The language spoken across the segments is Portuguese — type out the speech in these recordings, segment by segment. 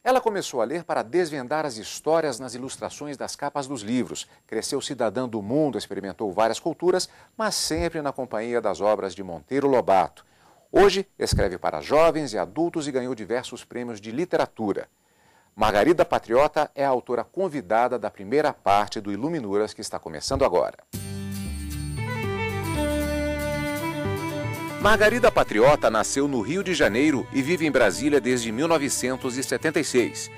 Ela começou a ler para desvendar as histórias nas ilustrações das capas dos livros. Cresceu cidadã do mundo, experimentou várias culturas, mas sempre na companhia das obras de Monteiro Lobato. Hoje, escreve para jovens e adultos e ganhou diversos prêmios de literatura. Margarida Patriota é a autora convidada da primeira parte do Iluminuras, que está começando agora. Margarida Patriota nasceu no Rio de Janeiro e vive em Brasília desde 1976.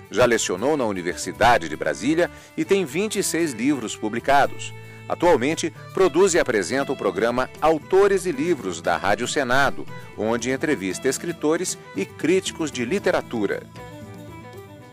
Já lecionou na Universidade de Brasília e tem 26 livros publicados. Atualmente, produz e apresenta o programa Autores e Livros da Rádio Senado, onde entrevista escritores e críticos de literatura.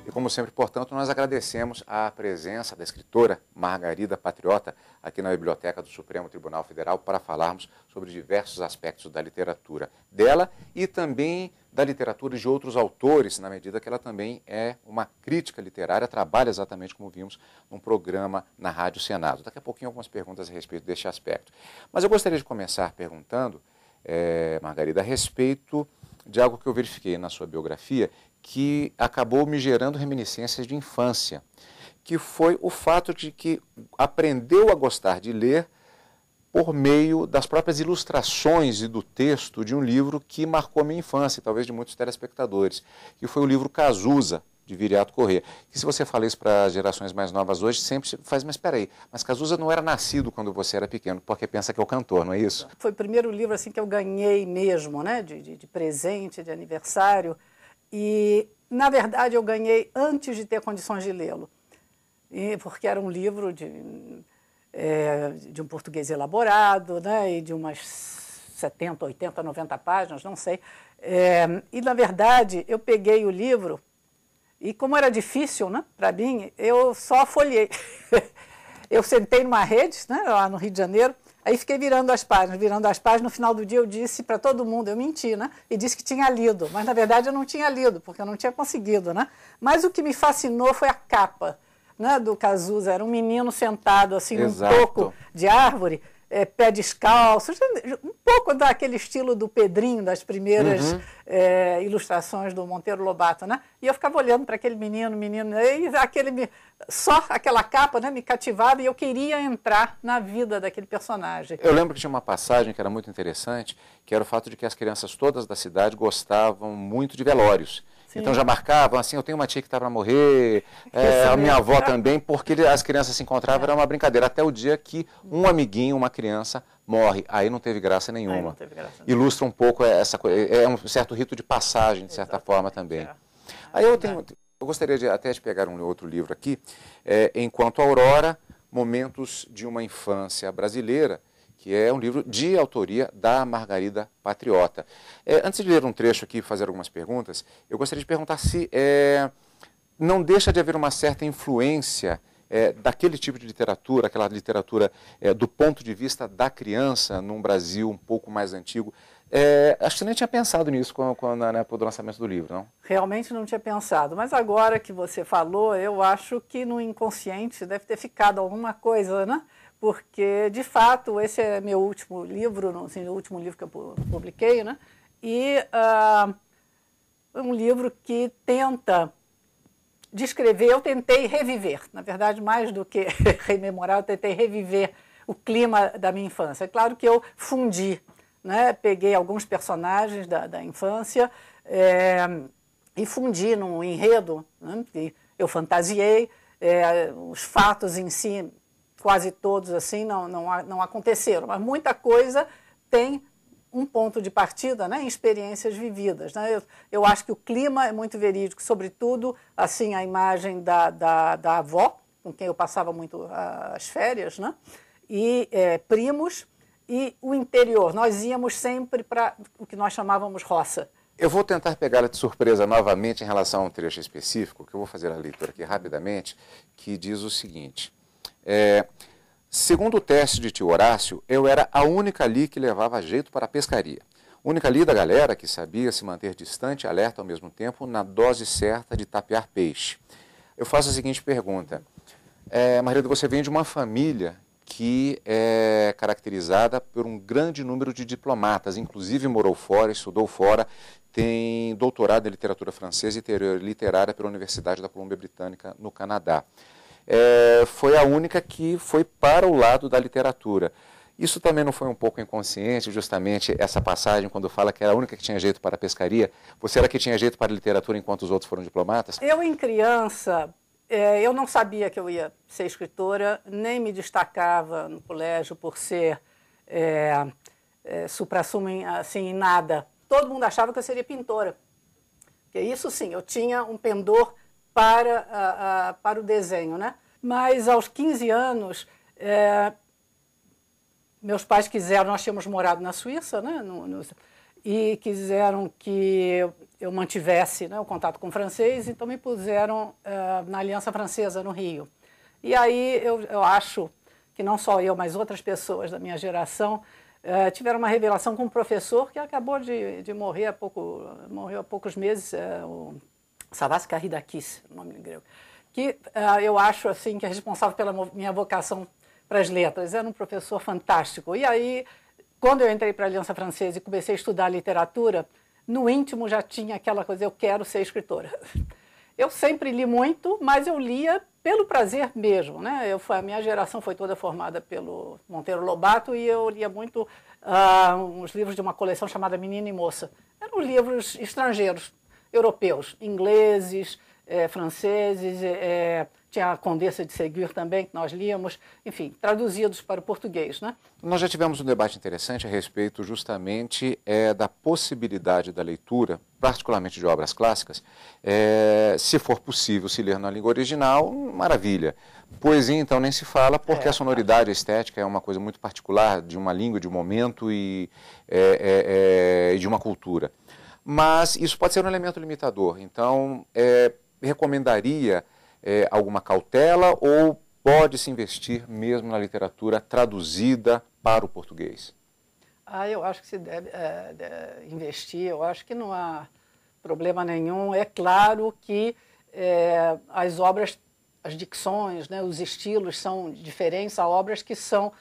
E como sempre, portanto, nós agradecemos a presença da escritora Margarida Patriota aqui na Biblioteca do Supremo Tribunal Federal para falarmos sobre diversos aspectos da literatura dela e também da literatura de outros autores, na medida que ela também é uma crítica literária, trabalha exatamente como vimos num programa na Rádio Senado. Daqui a pouquinho algumas perguntas a respeito deste aspecto. Mas eu gostaria de começar perguntando, Margarida, a respeito de algo que eu verifiquei na sua biografia, que acabou me gerando reminiscências de infância, que foi o fato de que aprendeu a gostar de ler por meio das próprias ilustrações e do texto de um livro que marcou a minha infância, e talvez de muitos telespectadores, que foi o livro Cazuza, de Viriato Corrêa. Que se você fala isso para as gerações mais novas hoje, sempre faz, mas espera aí, mas Cazuza não era nascido quando você era pequeno, porque pensa que é o cantor, não é isso? Foi o primeiro livro assim, que eu ganhei mesmo, né, de presente, de aniversário. E, na verdade, eu ganhei antes de ter condições de lê-lo, porque era um livro de um português elaborado, né, e de umas 70, 80, 90 páginas, não sei. E, na verdade, eu peguei o livro e, como era difícil, né, para mim, eu só folhei. Eu sentei numa rede, né, lá no Rio de Janeiro. Aí fiquei virando as páginas, no final do dia eu disse para todo mundo, eu menti, né? E disse que tinha lido, mas na verdade eu não tinha lido, porque eu não tinha conseguido, né? Mas o que me fascinou foi a capa, né, do Cazuza. Era um menino sentado assim num toco de árvore, pé descalço, um pouco daquele estilo do Pedrinho, das primeiras ilustrações do Monteiro Lobato, né? E eu ficava olhando para aquele menino, e só aquela capa, né, me cativava e eu queria entrar na vida daquele personagem. Eu lembro que tinha uma passagem que era muito interessante, que era o fato de que as crianças todas da cidade gostavam muito de velórios. Sim. Então já marcavam, assim, eu tenho uma tia que está para morrer, a minha avó também, porque as crianças se encontravam, era uma brincadeira, até o dia que um amiguinho, uma criança, morre. Aí não teve graça nenhuma. Ilustra um pouco essa coisa, é um certo rito de passagem, de certa forma também. Aí eu gostaria até de pegar um outro livro aqui, Enquanto Aurora, Momentos de uma Infância Brasileira, que é um livro de autoria da Margarida Patriota. Antes de ler um trecho aqui e fazer algumas perguntas, eu gostaria de perguntar se não deixa de haver uma certa influência daquele tipo de literatura, aquela literatura do ponto de vista da criança, num Brasil um pouco mais antigo. Acho que você nem tinha pensado nisso do lançamento do livro, não? Realmente não tinha pensado, mas agora que você falou, eu acho que no inconsciente deve ter ficado alguma coisa, né? Porque, de fato, esse é meu último livro, assim, o último livro que eu publiquei, né? E é um livro que tenta descrever, eu tentei reviver, na verdade, mais do que rememorar, eu tentei reviver o clima da minha infância. É claro que eu fundi, né? Peguei alguns personagens da infância e fundi num enredo, né? Que eu fantasiei, os fatos em si, quase todos assim não aconteceram, mas muita coisa tem um ponto de partida, né, em experiências vividas, né? Eu acho que o clima é muito verídico, sobretudo assim, a imagem da avó, com quem eu passava muito as férias, né? E primos, e o interior. Nós íamos sempre para o que nós chamávamos roça. Eu vou tentar pegá-la de surpresa novamente em relação a um trecho específico, que eu vou fazer a leitura aqui rapidamente, que diz o seguinte... Segundo o teste de tio Horácio, eu era a única ali que levava jeito para a pescaria. Única ali da galera que sabia se manter distante e alerta ao mesmo tempo na dose certa de tapear peixe. Eu faço a seguinte pergunta. Margarida, você vem de uma família que é caracterizada por um grande número de diplomatas, inclusive morou fora, estudou fora, tem doutorado em literatura francesa e teoria literária pela Universidade da Colômbia Britânica, no Canadá. Foi a única que foi para o lado da literatura. Isso também não foi um pouco inconsciente, justamente essa passagem, quando fala que era a única que tinha jeito para a pescaria? Você era que tinha jeito para a literatura enquanto os outros foram diplomatas? Eu, em criança, eu não sabia que eu ia ser escritora, nem me destacava no colégio por ser supra-sumo assim, em nada. Todo mundo achava que eu seria pintora. Porque isso sim, eu tinha um pendor para o desenho, né? Mas aos 15 anos, meus pais quiseram, nós tínhamos morado na Suíça, né? E quiseram que eu mantivesse, né, o contato com o francês, então me puseram na Aliança Francesa, no Rio. E aí eu acho que não só eu, mas outras pessoas da minha geração tiveram uma revelação com um professor que acabou de morrer morreu há poucos meses, o Savas Karidakis, o nome grego, que eu acho assim, que é responsável pela minha vocação para as letras. Era um professor fantástico. E aí, quando eu entrei para a Aliança Francesa e comecei a estudar literatura, no íntimo já tinha aquela coisa, eu quero ser escritora. Eu sempre li muito, mas eu lia pelo prazer mesmo, né? A minha geração foi toda formada pelo Monteiro Lobato e eu lia muito uns livros de uma coleção chamada Menina e Moça. Eram livros estrangeiros, europeus, ingleses, franceses, tinha a Condessa de Ségur também, que nós líamos, enfim, traduzidos para o português, né? Nós já tivemos um debate interessante a respeito justamente da possibilidade da leitura, particularmente de obras clássicas, se for possível se ler na língua original, maravilha. Poesia, então, nem se fala, porque a sonoridade, a estética é uma coisa muito particular de uma língua, de um momento e de uma cultura. Mas isso pode ser um elemento limitador, então recomendaria alguma cautela ou pode-se investir mesmo na literatura traduzida para o português? Eu acho que se deve investir, eu acho que não há problema nenhum. É claro que as obras, as dicções, né, os estilos são diferentes, há obras que são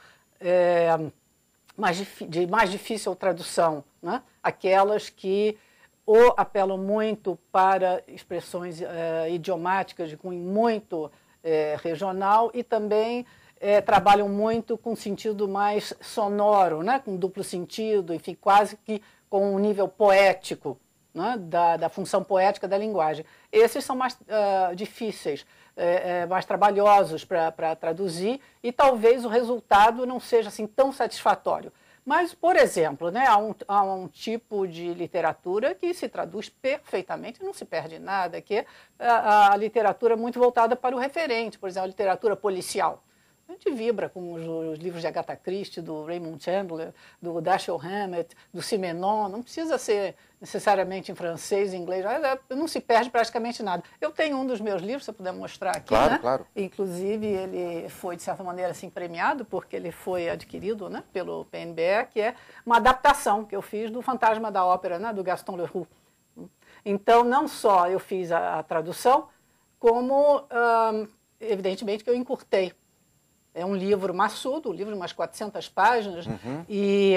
de mais difícil tradução, né? Aquelas que ou apelam muito para expressões idiomáticas de cunho muito regional e também trabalham muito com sentido mais sonoro, né? Com duplo sentido, enfim, quase que com um nível poético, né? da função poética da linguagem. Esses são mais difíceis, mais trabalhosos para traduzir e talvez o resultado não seja assim tão satisfatório. Mas, por exemplo, né, há um tipo de literatura que se traduz perfeitamente, não se perde nada, que é a literatura muito voltada para o referente, por exemplo, a literatura policial. A gente vibra com os livros de Agatha Christie, do Raymond Chandler, do Dashiell Hammett, do Simenon, não precisa ser necessariamente em francês, em inglês, não se perde praticamente nada. Eu tenho um dos meus livros, se eu puder mostrar aqui, claro, né? Claro. Inclusive, ele foi, de certa maneira, assim, premiado, porque ele foi adquirido, né, pelo PNBE, que é uma adaptação que eu fiz do Fantasma da Ópera, né, do Gaston Leroux. Então, não só eu fiz a tradução, como, evidentemente, que eu encurtei. É um livro maçudo, um livro de umas 400 páginas, e,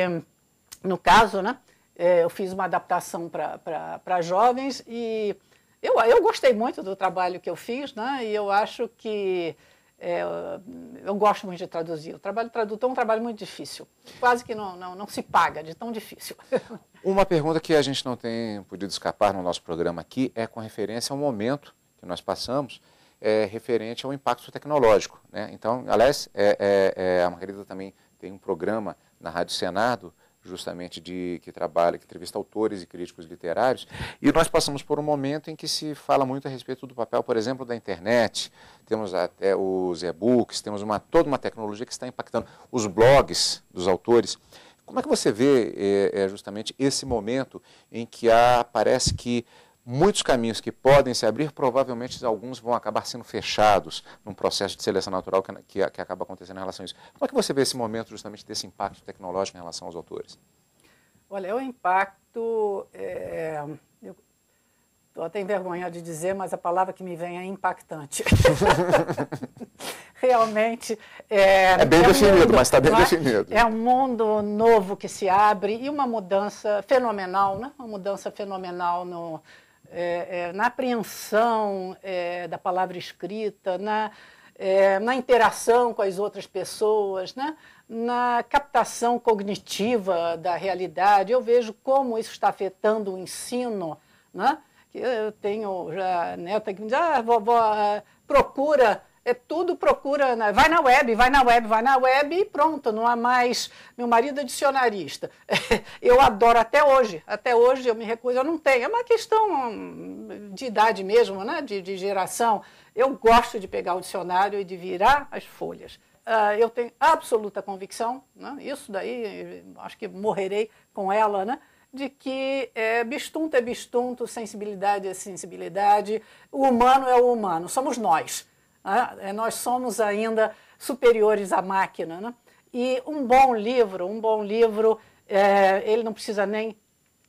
no caso, né, eu fiz uma adaptação para jovens e eu gostei muito do trabalho que eu fiz, né, e eu acho que eu gosto muito de traduzir. O trabalho de tradutor é um trabalho muito difícil, quase que não se paga de tão difícil. Uma pergunta que a gente não tem podido escapar no nosso programa aqui é com referência ao momento que nós passamos, referente ao impacto tecnológico, né? Então, aliás, a Margarida também tem um programa na Rádio Senado, justamente que entrevista autores e críticos literários, e nós passamos por um momento em que se fala muito a respeito do papel, por exemplo, da internet, temos até os e-books, temos toda uma tecnologia que está impactando os blogs dos autores. Como é que você vê justamente esse momento em que parece que muitos caminhos que podem se abrir, provavelmente alguns vão acabar sendo fechados num processo de seleção natural que acaba acontecendo em relação a isso. Como é que você vê esse momento justamente desse impacto tecnológico em relação aos autores? Olha, o impacto, eu estou até envergonhado de dizer, mas a palavra que me vem é impactante. realmente é bem definido, mas está bem não definido. É um mundo novo que se abre e uma mudança fenomenal, né? Uma mudança fenomenal na apreensão da palavra escrita, na interação com as outras pessoas, né? Na captação cognitiva da realidade. Eu vejo como isso está afetando o ensino, né? Eu tenho já neta que me diz, vovó, procura, procura, vai na web e pronto, não há mais. Meu marido é dicionarista. Eu adoro até hoje eu me recuso, eu não tenho. É uma questão de idade mesmo, né? De geração. Eu gosto de pegar o dicionário e de virar as folhas. Eu tenho absoluta convicção, né? Isso daí, acho que morrerei com ela, né? De que bistunto é bistunto, sensibilidade é sensibilidade, o humano é o humano, somos nós. Né? Nós somos ainda superiores à máquina. Né? E um bom livro, ele não precisa nem...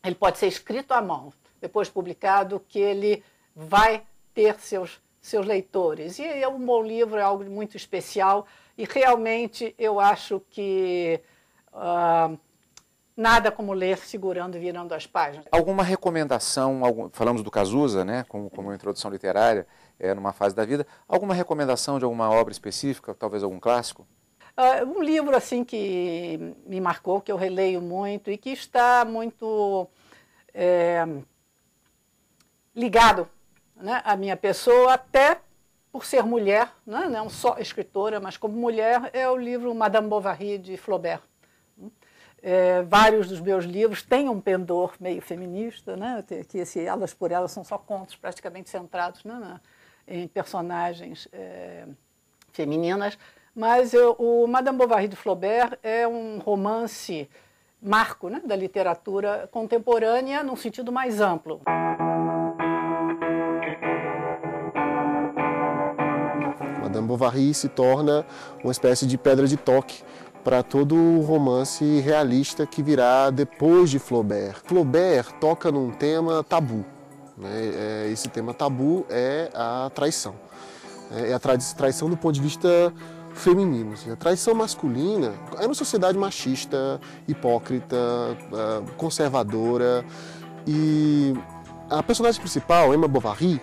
Ele pode ser escrito à mão, depois publicado, que ele vai ter seus leitores. E um bom livro é algo muito especial e realmente eu acho que... nada como ler segurando e virando as páginas. Alguma recomendação, falamos do Cazuza, né, como uma introdução literária, numa fase da vida, alguma recomendação de alguma obra específica, talvez algum clássico? Um livro assim que me marcou, que eu releio muito e que está muito ligado, né, à minha pessoa, até por ser mulher, né, não só escritora, mas como mulher, é o livro Madame Bovary, de Flaubert. Vários dos meus livros têm um pendor meio feminista, né? Que Elas por Elas são só contos praticamente centrados, né? Em personagens femininas, mas o Madame Bovary de Flaubert é um romance marco, né? Da literatura contemporânea num sentido mais amplo. Madame Bovary se torna uma espécie de pedra de toque para todo o romance realista que virá depois de Flaubert. Flaubert toca num tema tabu. Né? Esse tema tabu é a traição. É a traição do ponto de vista feminino. A traição masculina é uma sociedade machista, hipócrita, conservadora. E a personagem principal, Emma Bovary,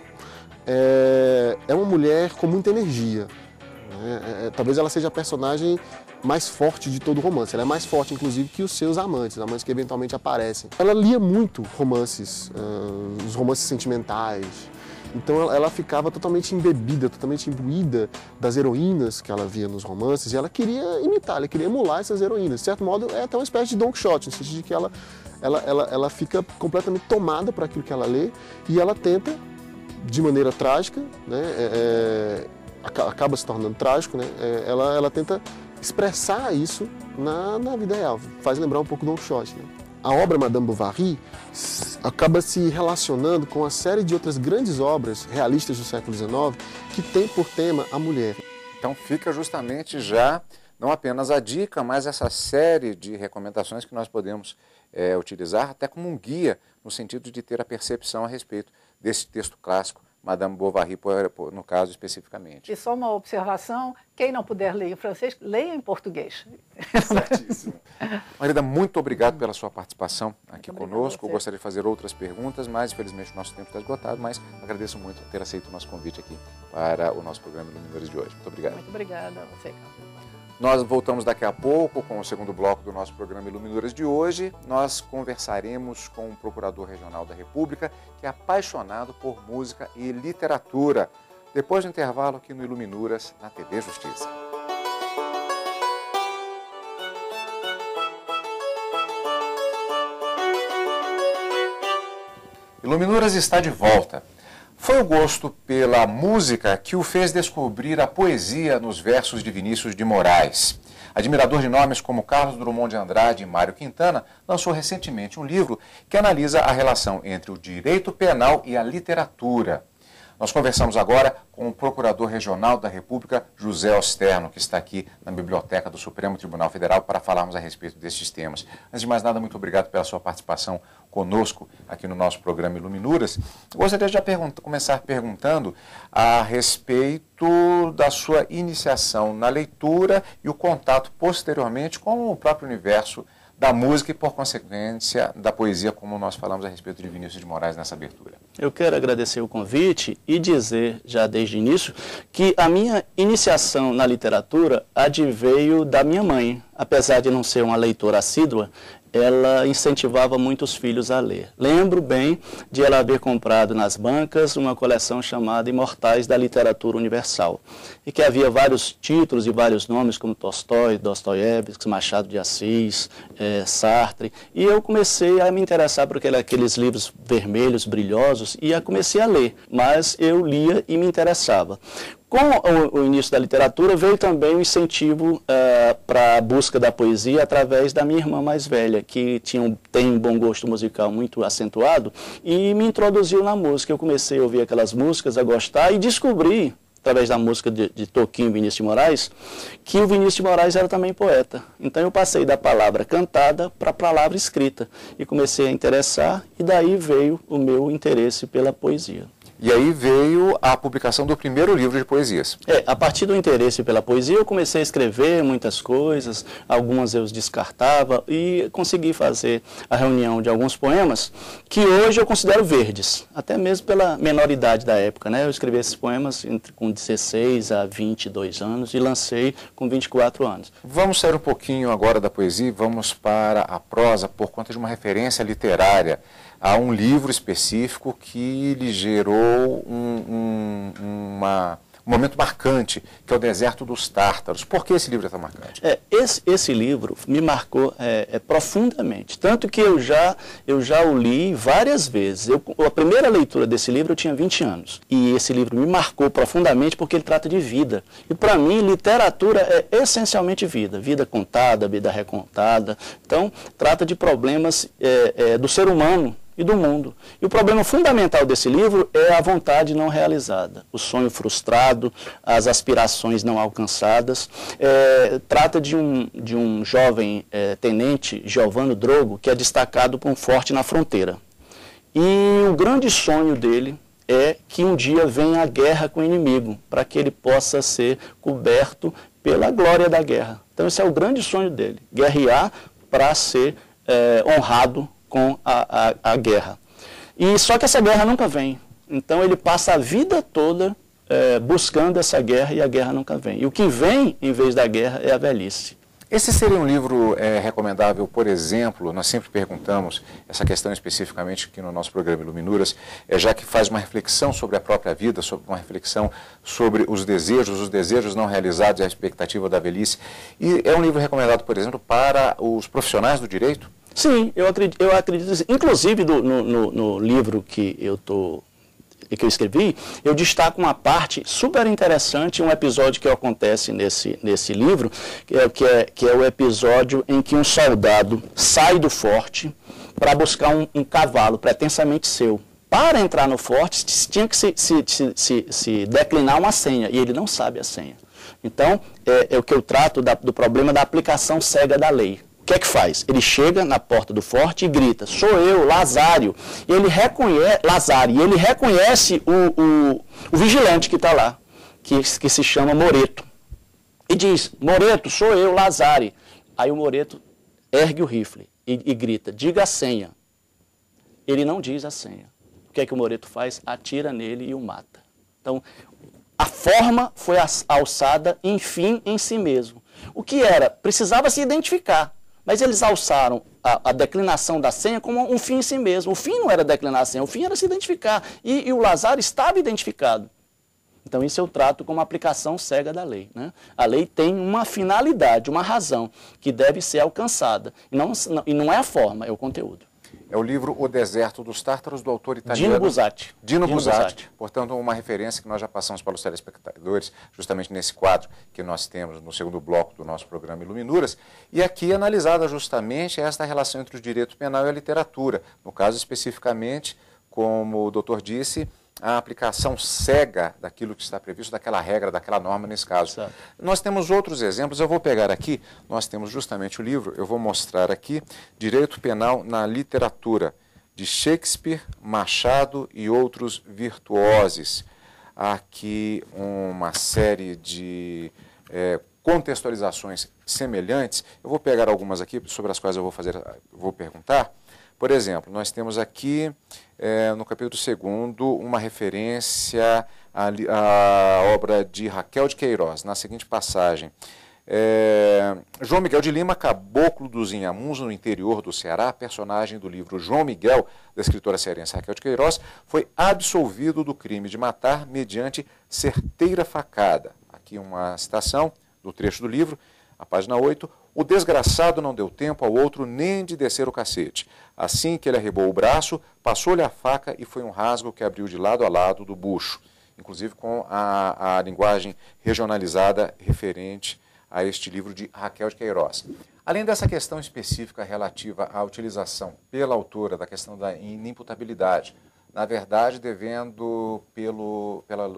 é uma mulher com muita energia. Talvez ela seja a personagem mais forte de todo o romance. Ela é mais forte, inclusive, que os seus amantes que eventualmente aparecem. Ela lia muito romances, os romances sentimentais. Então ela ficava totalmente embebida, totalmente imbuída das heroínas que ela via nos romances e ela queria imitar, ela queria emular essas heroínas. De certo modo, é até uma espécie de Don Quixote, no sentido de que ela fica completamente tomada por aquilo que ela lê e ela tenta, de maneira trágica, né, acaba se tornando trágico, né, ela tenta expressar isso na vida real, faz lembrar um pouco Don Quixote. Né? A obra Madame Bovary acaba se relacionando com uma série de outras grandes obras realistas do século XIX que tem por tema a mulher. Então fica justamente já, não apenas a dica, mas essa série de recomendações que nós podemos utilizar até como um guia, no sentido de ter a percepção a respeito desse texto clássico, Madame Bovary, no caso especificamente. E só uma observação, quem não puder ler em francês, leia em português. Certíssimo. Marida, muito obrigado pela sua participação aqui conosco. Eu gostaria de fazer outras perguntas, mas infelizmente o nosso tempo está esgotado, mas agradeço muito por ter aceito o nosso convite aqui para o nosso programa Iluminadores de hoje. Muito obrigado. Muito obrigada a você, Carlos. Nós voltamos daqui a pouco com o segundo bloco do nosso programa Iluminadoras de hoje. Nós conversaremos com o Procurador Regional da República, que é apaixonado por música e literatura. Depois do intervalo aqui no Iluminuras, na TV Justiça. Iluminuras está de volta. Foi o gosto pela música que o fez descobrir a poesia nos versos de Vinícius de Moraes. Admirador de nomes como Carlos Drummond de Andrade e Mário Quintana, lançou recentemente um livro que analisa a relação entre o direito penal e a literatura. Nós conversamos agora com o Procurador Regional da República, José Osterno, que está aqui na Biblioteca do Supremo Tribunal Federal para falarmos a respeito destes temas. Antes de mais nada, muito obrigado pela sua participação conosco aqui no nosso programa Iluminuras. Gostaria de começar perguntando a respeito da sua iniciação na leitura e o contato posteriormente com o próprio universo da música e, por consequência, da poesia, como nós falamos a respeito de Vinícius de Moraes nessa abertura. Eu quero agradecer o convite e dizer, já desde o início, que a minha iniciação na literatura adveio da minha mãe. Apesar de não ser uma leitora assídua, ela incentivava muito os filhos a ler. Lembro bem de ela haver comprado nas bancas uma coleção chamada Imortais da Literatura Universal, e que havia vários títulos e vários nomes, como Tolstói, Dostoiévski, Machado de Assis, Sartre, e eu comecei a me interessar por aqueles livros vermelhos, brilhosos, e comecei a ler, mas eu lia e me interessava. Com o início da literatura veio também o incentivo para a busca da poesia através da minha irmã mais velha, que tem um bom gosto musical muito acentuado, e me introduziu na música. Eu comecei a ouvir aquelas músicas, a gostar, e descobri, através da música de Toquinho e Vinícius de Moraes, que o Vinícius de Moraes era também poeta. Então eu passei da palavra cantada para a palavra escrita, e comecei a interessar, e daí veio o meu interesse pela poesia. E aí veio a publicação do primeiro livro de poesias. A partir do interesse pela poesia, eu comecei a escrever muitas coisas, algumas eu descartava, e consegui fazer a reunião de alguns poemas que hoje eu considero verdes, até mesmo pela menoridade da época, né? Eu escrevi esses poemas com 16 a 22 anos e lancei com 24 anos. Vamos sair um pouquinho agora da poesia e vamos para a prosa por conta de uma referência literária a um livro específico que lhe gerou um momento marcante, que é o Deserto dos Tártaros. Por que esse livro é tão marcante? Esse livro me marcou profundamente, tanto que eu já o li várias vezes. A primeira leitura desse livro eu tinha 20 anos, e esse livro me marcou profundamente porque ele trata de vida. E para mim, literatura é essencialmente vida, vida contada, vida recontada. Então, trata de problemas do ser humano e do mundo. E o problema fundamental desse livro é a vontade não realizada, o sonho frustrado, as aspirações não alcançadas. Trata de um jovem tenente, Giovanni Drogo, que é destacado por um forte na fronteira. E o grande sonho dele é que um dia venha a guerra com o inimigo, para que ele possa ser coberto pela glória da guerra. Então esse é o grande sonho dele, guerrear para ser honrado com a guerra. E só que essa guerra nunca vem. Então ele passa a vida toda buscando essa guerra, e a guerra nunca vem. E o que vem em vez da guerra é a velhice. Esse seria um livro recomendável, por exemplo, nós sempre perguntamos essa questão especificamente aqui no nosso programa Iluminuras, já que faz uma reflexão sobre a própria vida, sobre uma reflexão sobre os desejos não realizados e a expectativa da velhice. E é um livro recomendado, por exemplo, para os profissionais do direito? Sim, eu acredito. Inclusive, no livro que eu escrevi, eu destaco uma parte super interessante, um episódio que acontece nesse livro, que é o episódio em que um soldado sai do forte para buscar um cavalo pretensamente seu. Para entrar no forte, tinha que se declinar uma senha, e ele não sabe a senha. Então, é o que eu trato do problema da aplicação cega da lei. O que é que faz? Ele chega na porta do forte e grita: sou eu, Lazário. E ele reconhece o vigilante que está lá, que se chama Moreto. E diz: Moreto, sou eu, Lazário. Aí o Moreto ergue o rifle e grita: diga a senha. Ele não diz a senha. O que é que o Moreto faz? Atira nele e o mata. Então, a forma foi alçada em fim em si mesmo. O que era? Precisava se identificar. Mas eles alçaram a declinação da senha como um fim em si mesmo. O fim não era declinar a senha, o fim era se identificar. E o Lazário estava identificado. Então isso eu trato como aplicação cega da lei, né? A lei tem uma finalidade, uma razão, que deve ser alcançada. E não é a forma, é o conteúdo. É o livro O Deserto dos Tártaros, do autor italiano Dino Buzzati. Portanto, uma referência que nós já passamos para os telespectadores, justamente nesse quadro que nós temos no segundo bloco do nosso programa Iluminuras, e aqui analisada justamente esta relação entre o direito penal e a literatura. No caso, especificamente, como o doutor disse, a aplicação cega daquilo que está previsto, daquela regra, daquela norma nesse caso. Certo. Nós temos outros exemplos, eu vou pegar aqui, nós temos justamente o livro, eu vou mostrar aqui, Direito Penal na Literatura, de Shakespeare, Machado e outros virtuosos. Há aqui uma série de contextualizações semelhantes. Eu vou pegar algumas aqui sobre as quais eu vou perguntar. Por exemplo, nós temos aqui, no capítulo 2º, uma referência à obra de Raquel de Queiroz, na seguinte passagem. João Miguel de Lima, caboclo dos Inhamuns, no interior do Ceará, personagem do livro João Miguel, da escritora cearense Raquel de Queiroz, foi absolvido do crime de matar mediante certeira facada. Aqui uma citação do trecho do livro, a página 8. O desgraçado não deu tempo ao outro nem de descer o cacete. Assim que ele arrebou o braço, passou-lhe a faca e foi um rasgo que abriu de lado a lado do bucho, inclusive com a linguagem regionalizada referente a este livro de Raquel de Queiroz. Além dessa questão específica relativa à utilização pela autora da questão da inimputabilidade, na verdade, devendo,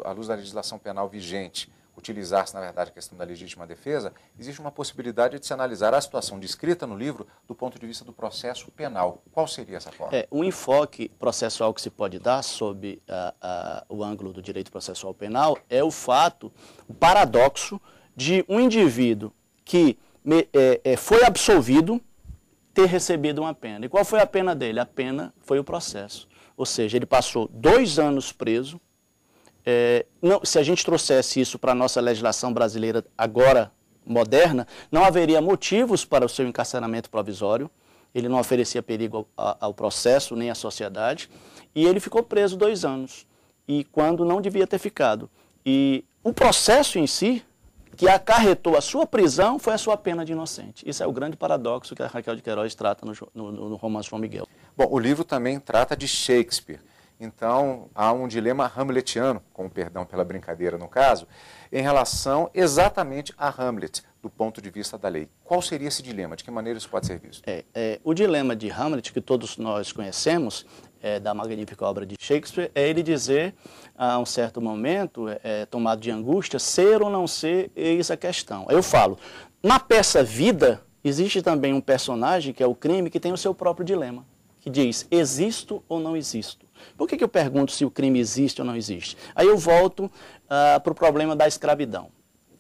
à luz da legislação penal vigente, utilizar-se, na verdade, a questão da legítima defesa, existe uma possibilidade de se analisar a situação descrita no livro do ponto de vista do processo penal. Qual seria essa forma? O enfoque processual que se pode dar sob o ângulo do direito processual penal é o paradoxo de um indivíduo que foi absolvido ter recebido uma pena. E qual foi a pena dele? A pena foi o processo. Ou seja, ele passou 2 anos preso. Se a gente trouxesse isso para a nossa legislação brasileira agora, moderna, não haveria motivos para o seu encarceramento provisório, ele não oferecia perigo ao processo nem à sociedade, e ele ficou preso 2 anos, e quando não devia ter ficado. E o processo em si, que acarretou a sua prisão, foi a sua pena de inocente. Isso é o grande paradoxo que a Raquel de Queiroz trata no romance João Miguel. Bom, o livro também trata de Shakespeare. Então, há um dilema hamletiano, com perdão pela brincadeira no caso, em relação exatamente a Hamlet, do ponto de vista da lei. Qual seria esse dilema? De que maneira isso pode ser visto? O dilema de Hamlet, que todos nós conhecemos, da magnífica obra de Shakespeare, é ele dizer, a um certo momento, tomado de angústia, ser ou não ser, eis a questão. Eu falo, na peça Vida, existe também um personagem, que é o crime, que tem o seu próprio dilema, que diz, existo ou não existo? Por que eu pergunto se o crime existe ou não existe? Aí eu volto para o problema da escravidão.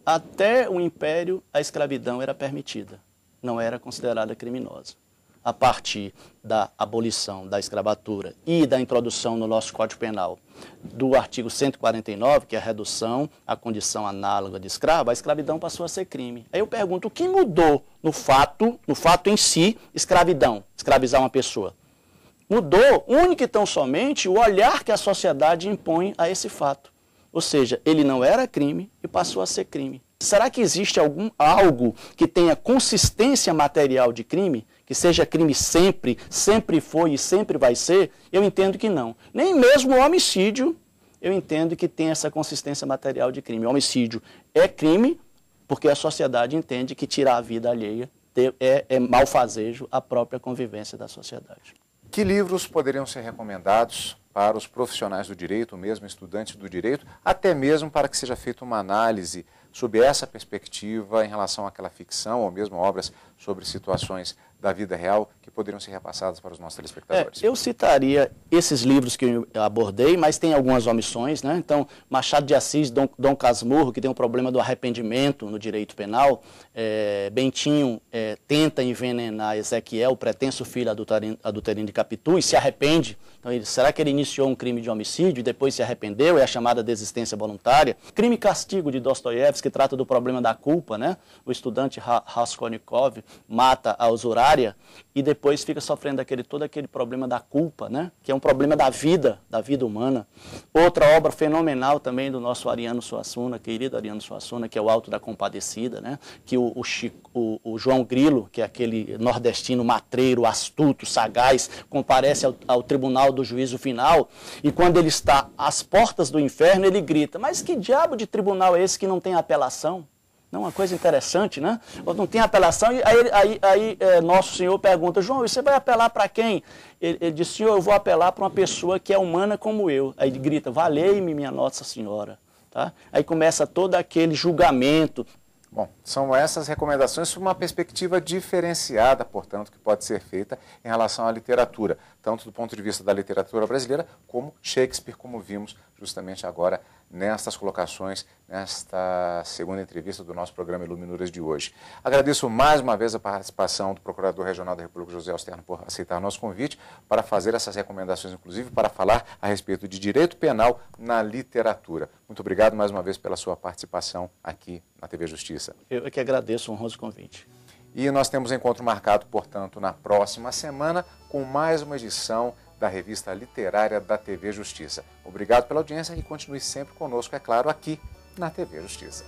Até o Império, a escravidão era permitida, não era considerada criminosa. A partir da abolição da escravatura e da introdução no nosso Código Penal do artigo 149, que é a redução à condição análoga de escravo, a escravidão passou a ser crime. Aí eu pergunto, o que mudou no fato em si, escravidão, escravizar uma pessoa? Mudou, única e tão somente, o olhar que a sociedade impõe a esse fato. Ou seja, ele não era crime e passou a ser crime. Será que existe algo que tenha consistência material de crime? Que seja crime sempre, sempre foi e sempre vai ser? Eu entendo que não. Nem mesmo o homicídio, eu entendo que tem essa consistência material de crime. O homicídio é crime porque a sociedade entende que tirar a vida alheia é malfazejo à própria convivência da sociedade. Que livros poderiam ser recomendados para os profissionais do direito, mesmo estudantes do direito, até mesmo para que seja feita uma análise sob essa perspectiva em relação àquela ficção ou mesmo obras sobre situações da vida real que poderiam ser repassadas para os nossos telespectadores? Eu citaria esses livros que eu abordei, mas tem algumas omissões, né? Então, Machado de Assis, Dom Casmurro, que tem um problema do arrependimento no direito penal, Bentinho tenta envenenar Ezequiel, o pretenso filho adulterino de Capitu, e se arrepende. Então, será que ele iniciou um crime de homicídio e depois se arrependeu? É a chamada desistência voluntária. Crime e Castigo, de Dostoiévski, que trata do problema da culpa, né? O estudante Raskolnikov mata a usurária e depois fica sofrendo todo aquele problema da culpa, né? Que é um problema da vida humana. Outra obra fenomenal também do nosso Ariano Suassuna, querido Ariano Suassuna, que é o Alto da Compadecida, né? Que o João Grilo, que é aquele nordestino matreiro, astuto, sagaz, comparece ao tribunal do juízo final, e quando ele está às portas do inferno, ele grita, mas que diabo de tribunal é esse que não tem apelação? Não, uma coisa interessante, né? Ou não tem apelação, e aí Nosso Senhor pergunta, João, você vai apelar para quem? Ele diz, Senhor, eu vou apelar para uma pessoa que é humana como eu. Aí ele grita, valei-me, minha Nossa Senhora. Tá? Aí começa todo aquele julgamento. Bom, são essas recomendações sob uma perspectiva diferenciada, portanto, que pode ser feita em relação à literatura, tanto do ponto de vista da literatura brasileira, como Shakespeare, como vimos justamente agora nestas colocações, nesta segunda entrevista do nosso programa Iluminuras de hoje. Agradeço mais uma vez a participação do Procurador Regional da República, José Austerno, por aceitar nosso convite para fazer essas recomendações, inclusive para falar a respeito de direito penal na literatura. Muito obrigado mais uma vez pela sua participação aqui na TV Justiça. Eu que agradeço o honroso convite. E nós temos encontro marcado, portanto, na próxima semana com mais uma edição da revista literária da TV Justiça. Obrigado pela audiência e continue sempre conosco, é claro, aqui na TV Justiça.